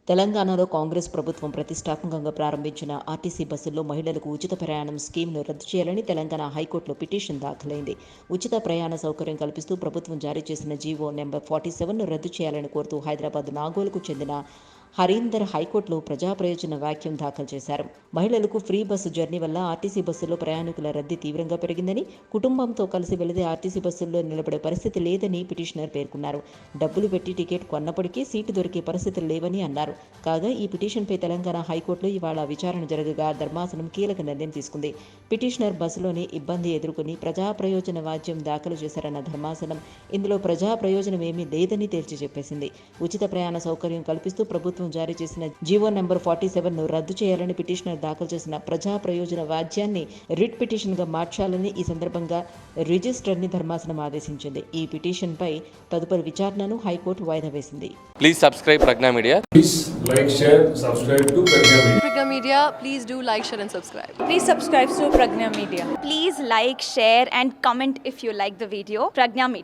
తెలంగాణలో కాంగ్రెస్ ప్రభుత్వం ప్రతిష్టాత్మకంగా ప్రారంభించిన ఆర్టీసీ బస్సుల్లో మహిళలకు ఉచిత ప్రయాణం స్కీమ్ను రద్దు చేయాలని తెలంగాణ హైకోర్టులో పిటిషన్ దాఖలైంది. ఉచిత ప్రయాణ సౌకర్యం కల్పిస్తూ ప్రభుత్వం జారీ చేసిన జీవో నెంబర్ 47ను రద్దు చేయాలని కోరుతూ హైదరాబాద్ నాగోలుకు చెందిన హరీందర్ హైకోర్టులో ప్రజాప్రయోజన వ్యాఖ్యం దాఖలు చేశారు. మహిళలకు ఫ్రీ బస్సు జర్నీ వల్ల ఆర్టీసీ బస్సుల్లో ప్రయాణికుల రద్దీ తీవ్రంగా పెరిగిందని, కుటుంబంతో కలిసి వెళితే ఆర్టీసీ బస్సుల్లో నిలబడే పరిస్థితి లేదని పిటిషనర్ పేర్కొన్నారు. డబ్బులు పెట్టి టికెట్ కొన్నప్పటికీ సీటు దొరికే పరిస్థితులు లేవని అన్నారు. కాగా ఈ పిటిషన్పై తెలంగాణ హైకోర్టులో ఇవాళ విచారణ జరగగా ధర్మాసనం కీలక నిర్ణయం తీసుకుంది. పిటిషనర్ బస్సులోని ఇబ్బంది ఎదుర్కొని ప్రజా ప్రయోజన వాద్యం దాఖలు చేశారన్న ధర్మాసనం ఇందులో ప్రజా ప్రయోజనం ఏమీ లేదని తేల్చి చెప్పేసింది. ఉచిత ప్రయాణ సౌకర్యం కల్పిస్తూ ప్రభుత్వం జారీ చేసిన జీవో నెంబర్ 47ను రద్దు చేయాలని పిటిషనర్ దాఖలు చేసిన ప్రజా ప్రయోజన వాద్యాన్ని రిట్ పిటిషన్గా మార్చాలని ఈ సందర్భంగా రిజిస్ట్రార్ని ధర్మాసనం ఆదేశించింది. ఈ పిటిషన్పై తదుపరి విచారణను హైకోర్టు వాయిదా వేసింది. Please subscribe Pragna Media. Please like, share, subscribe to Pragna Media. Pragna Media, please do like, share and subscribe. Please subscribe to Pragna Media. Please like, share and comment if you like the video. Pragna Media.